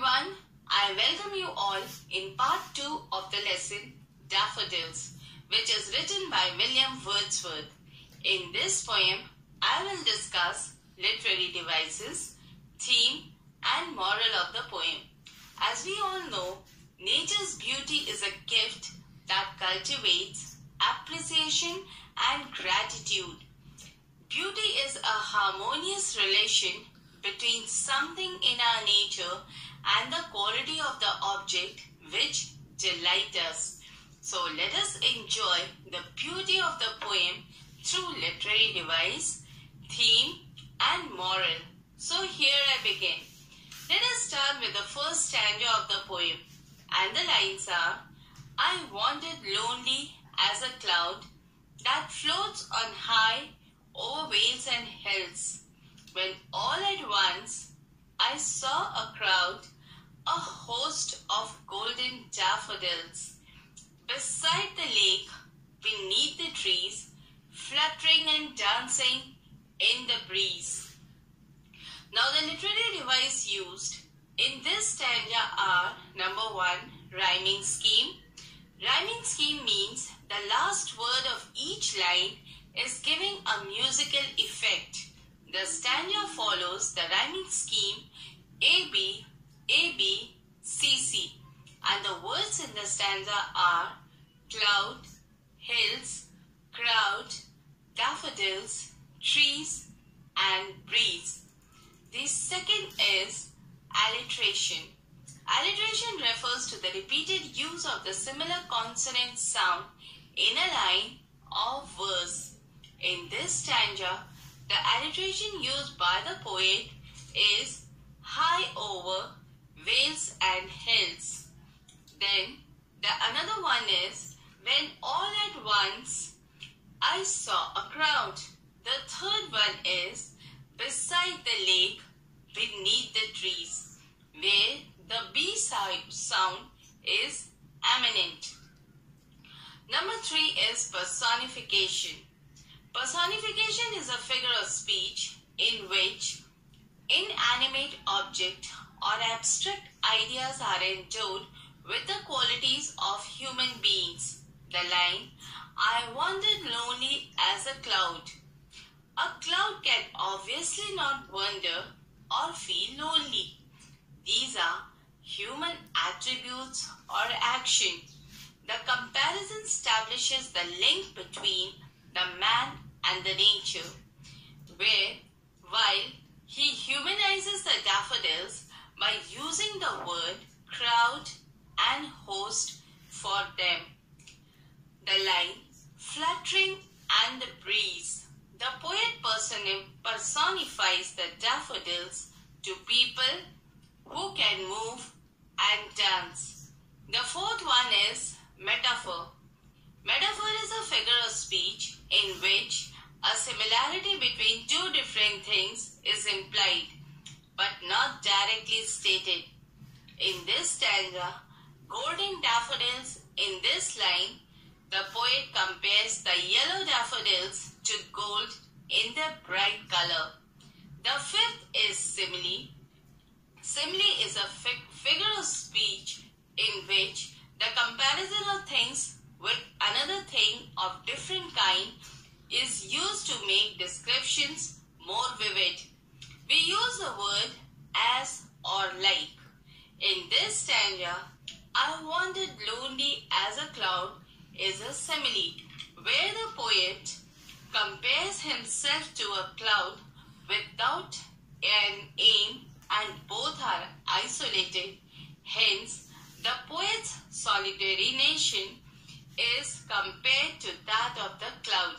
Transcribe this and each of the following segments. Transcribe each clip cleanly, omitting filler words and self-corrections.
everyone, I welcome you all in part 2 of the lesson Daffodils, which is written by William Wordsworth. In this poem, I will discuss literary devices, theme and moral of the poem. As we all know, nature's beauty is a gift that cultivates appreciation and gratitude. Beauty is a harmonious relation between something in our nature and the quality of the object which delights us. So let us enjoy the beauty of the poem through literary device, theme and moral. So here I begin. Let us start with the first stanza of the poem, and the lines are: I wandered lonely as a cloud that floats on high over vales and hills, when all at once I saw a crowd, a host of golden daffodils, beside the lake, beneath the trees, fluttering and dancing in the breeze. Now the literary device used in this stanza are: number 1, rhyming scheme. Rhyming scheme means the last word of each line is giving a musical effect. The stanza follows the rhyming scheme AB, AB, CC, and the words in the stanza are cloud, hills, crowd, daffodils, trees, and breeze. The second is alliteration. Alliteration refers to the repeated use of the similar consonant sound in a line or verse. In this stanza, the alliteration used by the poet is high over vales and hills. Then another one is when all at once I saw a crowd. The third one is beside the lake beneath the trees, where the B sound is eminent. Number 3 is personification. Personification is a figure of speech in which inanimate object or abstract ideas are endowed with the qualities of human beings. The line, I wandered lonely as a cloud. A cloud can obviously not wander or feel lonely. These are human attributes or action. The comparison establishes the link between the man and the nature, where while he humanizes the daffodils by using the word crowd and host for them. The line, fluttering and the breeze. The poet personifies the daffodils to people who can move and dance. The fourth one is metaphor. Metaphor is a figure of speech in which a similarity between two different things is implied but not directly stated. In this stanza, golden daffodils, in this line, the poet compares the yellow daffodils to gold in their bright color. The fifth is simile. Simile is a figure of speech in which the comparison of things with another thing of different kind is used to make descriptions more vivid. We use the word as or like. In this stanza, I wandered lonely as a cloud is a simile, where the poet compares himself to a cloud without an aim and both are isolated. Hence, the poet's solitary nation is compared to that of the cloud.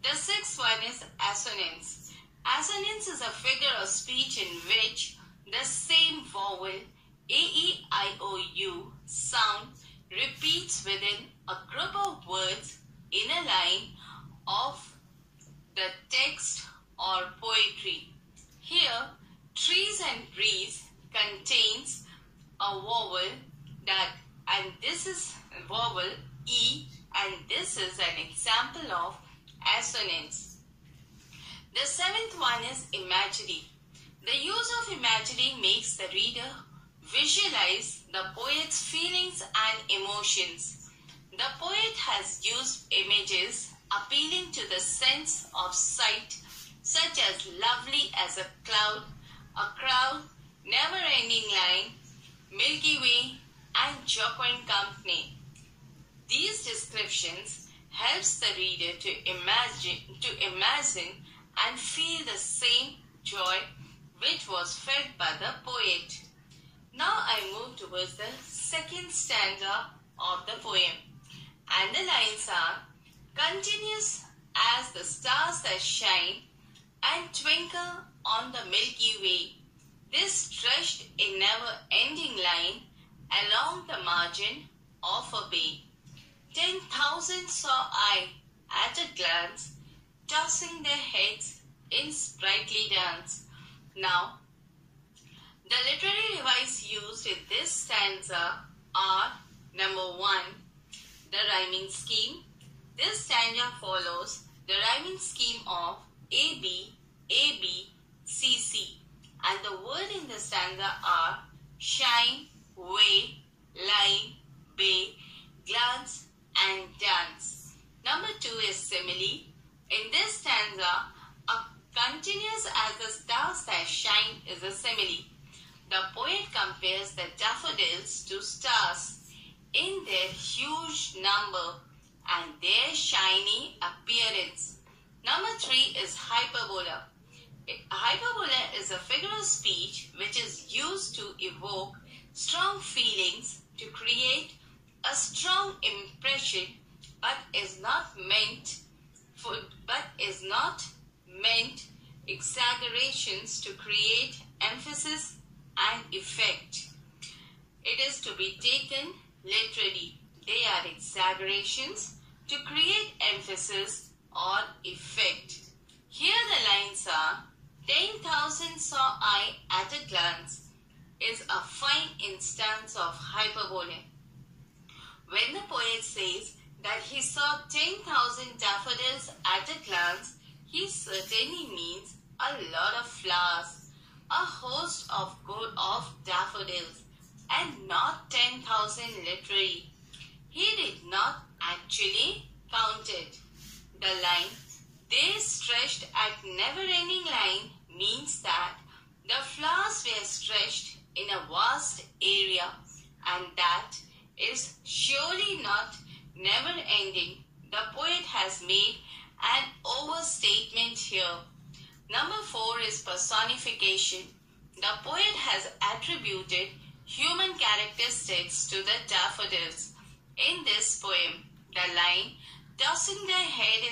The sixth one is assonance. Assonance is a figure of speech in which the same vowel A-E-I-O-U sound repeats within a group of words in a line of the text or poetry. Here, trees and breeze contains a vowel and this is vowel E, and this is an example of assonance. The seventh one is imagery. The use of imagery makes the reader visualize the poet's feelings and emotions. The poet has used images appealing to the sense of sight, such as lovely as a cloud, a crowd, never-ending line, Milky Way, and jocund company. These descriptions helps the reader to imagine and feel the same joy which was felt by the poet. Now I move towards the second stanza of the poem, and the lines are: continuous as the stars that shine and twinkle on the Milky Way, this stretched a never-ending line along the margin of a bay. 10,000 saw I at a glance, tossing their heads in sprightly dance. Now, the literary device used in this stanza are: number 1, the rhyming scheme. This stanza follows the rhyming scheme of AB, AB, CC, and the word in the stanza are shine, way, line, bay, glance, and dance. Number 2 is simile. In this stanza, a continuous as the stars that shine is a simile. The poet compares the daffodils to stars in their huge number and their shiny appearance. Number 3 is hyperbola. Hyperbola is a figure of speech which is used to evoke strong feelings, to create a strong impression, but is not meant exaggerations to create emphasis and effect. It is to be taken literally. They are exaggerations to create emphasis or effect. Here the lines are: 10,000 saw I at a glance is a fine instance of hyperbole. When the poet says that he saw 10,000 daffodils at a glance, he certainly means a lot of flowers, a host of daffodils, and not 10,000 literally. He did not actually count it. The line, they stretched at never-ending line, means that the flowers were stretched in a vast area, and that is surely not never-ending. The poet has made an overstatement here. Number 4 is personification. The poet has attributed human characteristics to the daffodils. In this poem, the line, tossing their head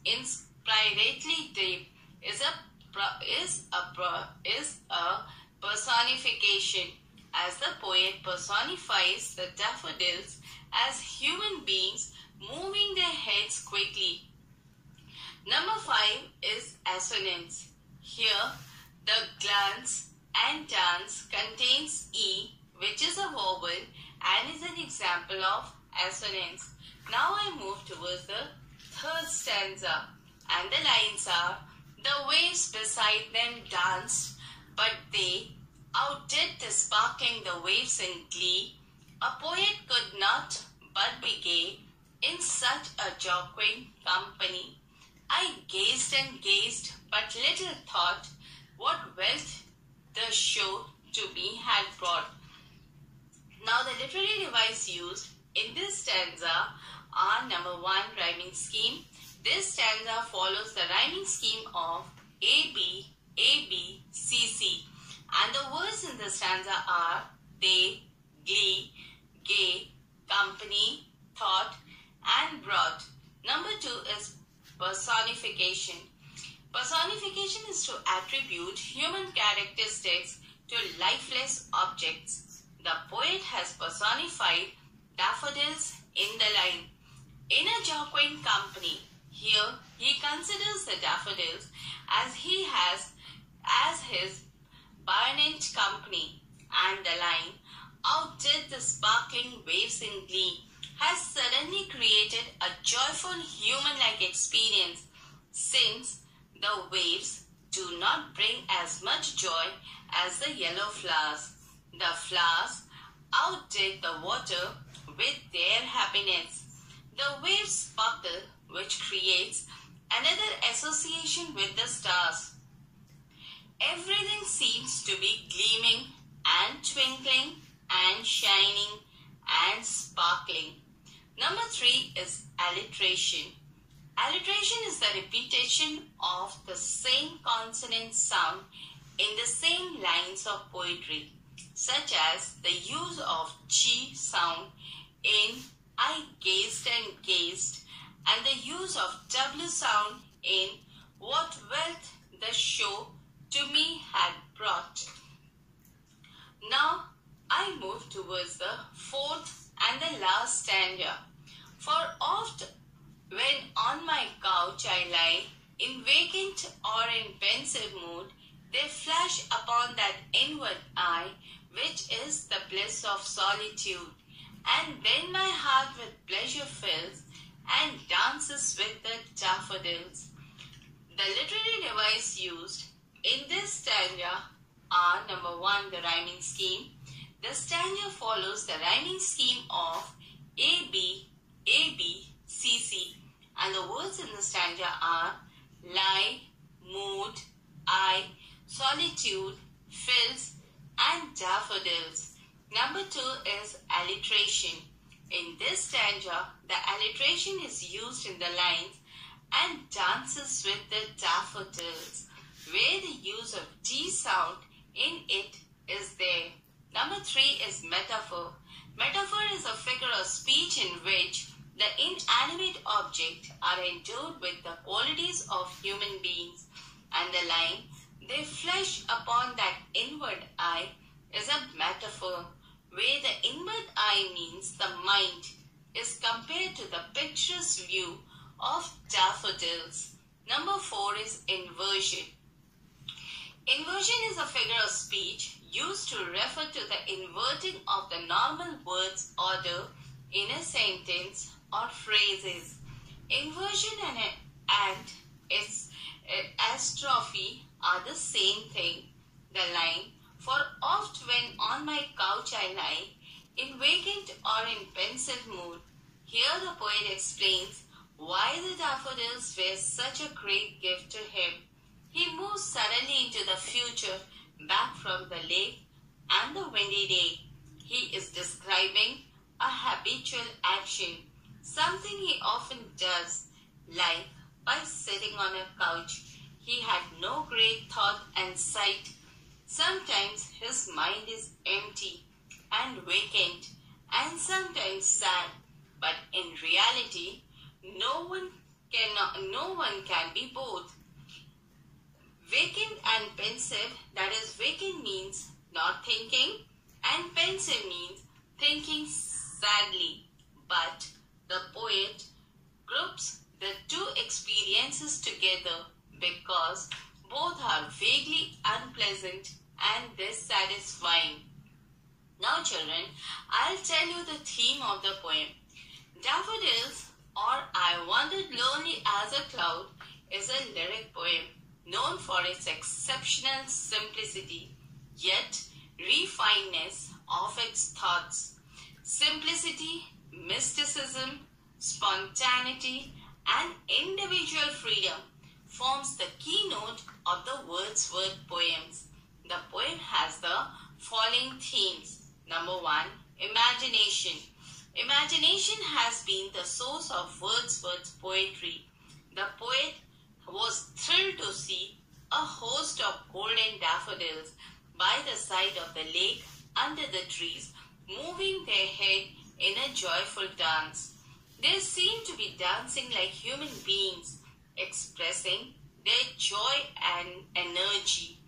in sprightly dip, is a personification, as the poet personifies the daffodils as human beings moving their heads quickly. Number 5 is assonance. Here, the glance and dance contains E, which is a vowel and is an example of assonance. Now I move towards the third stanza, and the lines are: the waves beside them danced, but they outdid the sparkling the waves in glee. A poet could not but be gay in such a jocund company. I gazed and gazed, but little thought what wealth the show to me had brought. Now the literary device used in this stanza are: number 1, rhyming scheme. This stanza follows the rhyming scheme of AB, AB, CC, and the words in the stanza are they, glee, gay, company, thought, and brought. Number 2 is personification. Personification is to attribute human characteristics to lifeless objects. The poet has personified daffodils in the line. In a jocund company, here he considers the daffodils as he has as his buoyant company, and the line, outdid the sparkling waves in glee, has suddenly created a joyful human-like experience, since the waves do not bring as much joy as the yellow flowers. The flowers outdid the water with their happiness. The waves sparkle, which creates another association with the stars. Everything seems to be gleaming and twinkling and shining and sparkling. Number 3 is alliteration. Alliteration is the repetition of the same consonant sound in the same lines of poetry, such as the use of G sound in I gazed and gazed, and the use of W sound in what wealth the show to me had brought. Now I move towards the 4th and the last stanza. For oft when on my couch I lie, in vacant or in pensive mood, they flash upon that inward eye, which is the bliss of solitude. And then my heart with pleasure fills, and dances with the daffodils. The literary device used in this stanza are: number 1, the rhyming scheme. The stanza follows the rhyming scheme of A-B, A-B, C-C, and the words in the stanza are lie, mood, eye, solitude, fills, and daffodils. Number 2 is alliteration. In this stanza, the alliteration is used in the lines and dances with the daffodils, where the use of D sound in it is there. Number 3 is metaphor. Metaphor is a figure of speech in which the inanimate objects are endowed with the qualities of human beings, and the line, they flash upon that inward eye, is a metaphor, where the inward eye means the mind, is compared to the picturesque view of daffodils. Number 4 is inversion. Inversion is a figure of speech used to refer to the inverting of the normal words order in a sentence or phrases. Inversion and its astrophy are the same thing. The line, for oft when on my couch I lie, in vacant or in pensive mood. Here the poet explains why the daffodils were such a great gift to him. He moves suddenly into the future, back from the lake and the windy day. He is describing a habitual action, something he often does, like by sitting on a couch. He had no great thought and sight. Sometimes his mind is empty and vacant, and sometimes sad, but in reality, no one can be both. Vacant and pensive, that is, vacant means not thinking, and pensive means thinking sadly. But the poet groups the two experiences together because both are vaguely unpleasant and dissatisfying. Now children, I'll tell you the theme of the poem. Daffodils, or I Wandered Lonely as a Cloud, is a lyric poem known for its exceptional simplicity, yet refinedness of its thoughts. Simplicity, mysticism, spontaneity, and individual freedom forms the keynote of the Wordsworth poems. The poem has the following themes. Number 1, imagination. Imagination has been the source of Wordsworth's poetry. The poet was thrilled to see a host of golden daffodils by the side of the lake under the trees, moving their head in a joyful dance. They seemed to be dancing like human beings, expressing their joy and energy.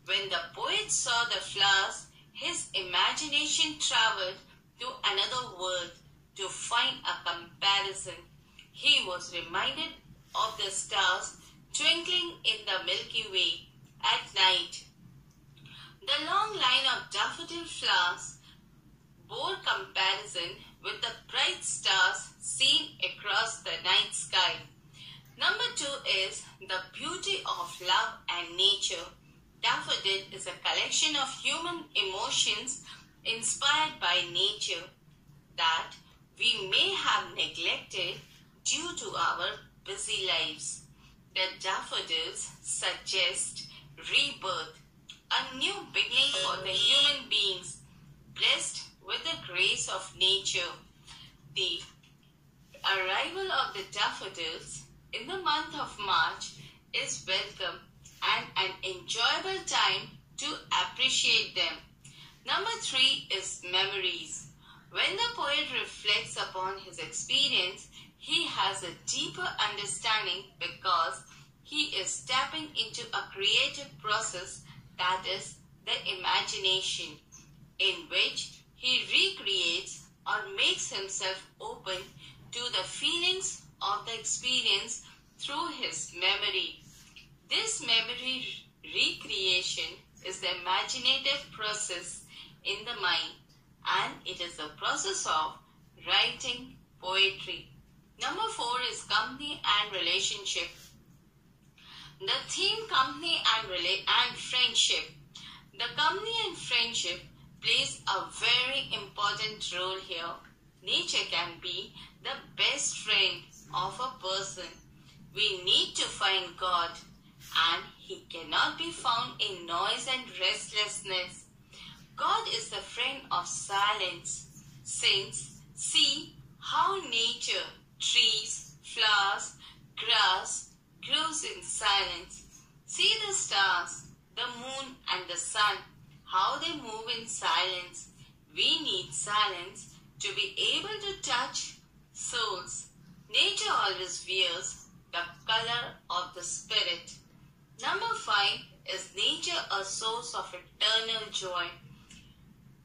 When the poet saw the flowers, his imagination traveled to another world to find a comparison. He was reminded of the stars twinkling in the Milky Way at night. The long line of daffodil flowers bore comparison with the bright stars seen across the night sky. Number 2 is the beauty of love and nature. Daffodil is a collection of human emotions inspired by nature that we may have neglected due to our busy lives. The daffodils suggest rebirth, a new beginning for the human beings, blessed with the grace of nature. The arrival of the daffodils in the month of March is welcome and an enjoyable time to appreciate them. Number 3 is memories. When the poet reflects upon his experience, he has a deeper understanding because he is tapping into a creative process, that is the imagination, in which he recreates or makes himself open to the feelings of the experience through his memory. This memory recreation is the imaginative process in the mind, and it is the process of writing poetry. Number 4 is company and relationship. The theme company and friendship. The company and friendship plays a very important role here. Nature can be the best friend of a person. We need to find God, and He cannot be found in noise and restlessness. God is the friend of silence, since see how nature, trees, flowers, grass grows in silence. See the stars, the moon and the sun, how they move in silence. We need silence to be able to touch souls. Nature always wears the color of the spirit. Number 5 is nature a source of eternal joy.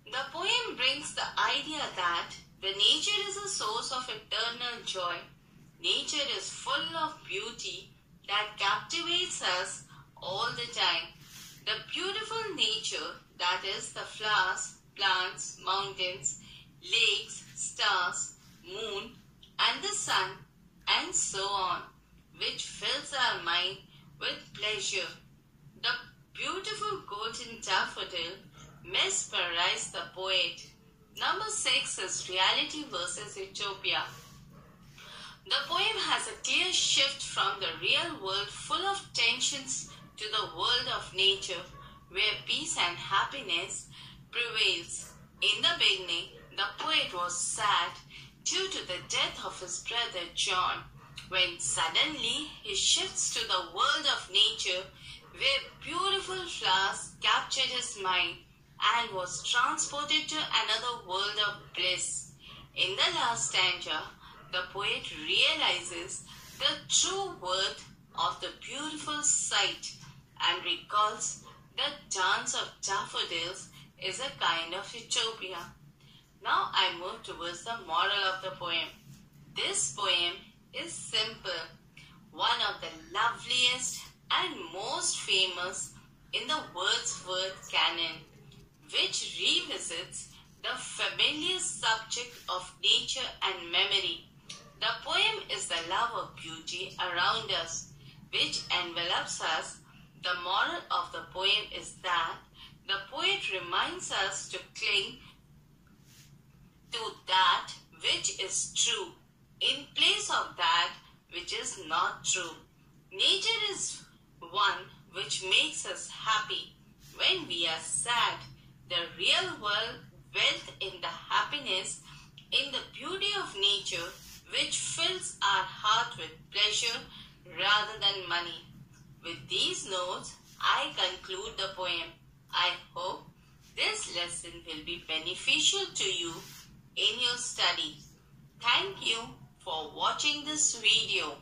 The poem brings the idea that the nature is a source of eternal joy. Nature is full of beauty that captivates us all the time. The beautiful nature, that is the flowers, plants, mountains, lakes, stars, moon, and the sun, and so on, which fills our mind with pleasure. The beautiful golden daffodil mesmerized the poet. Number 6 is reality versus utopia. The poem has a clear shift from the real world full of tensions to the world of nature, where peace and happiness prevails. In the beginning, the poet was sad due to the death of his brother John, when suddenly he shifts to the world of nature, where beautiful flowers captured his mind and was transported to another world of bliss. In the last stanza, the poet realizes the true worth of the beautiful sight and recalls the dance of daffodils is a kind of utopia. Now I move towards the moral of the poem. This poem is simple, one of the loveliest and most famous in the Wordsworth canon, which revisits the familiar subject of nature and memory. The poem is the love of beauty around us, which envelops us. The moral of the poem is that the poet reminds us to cling to that which is true in place of that which is not true. Nature is one which makes us happy when we are sad. The real world wealth in the happiness, in the beauty of nature, which fills our heart with pleasure rather than money. With these notes, I conclude the poem. I hope this lesson will be beneficial to you in your study. Thank you for watching this video.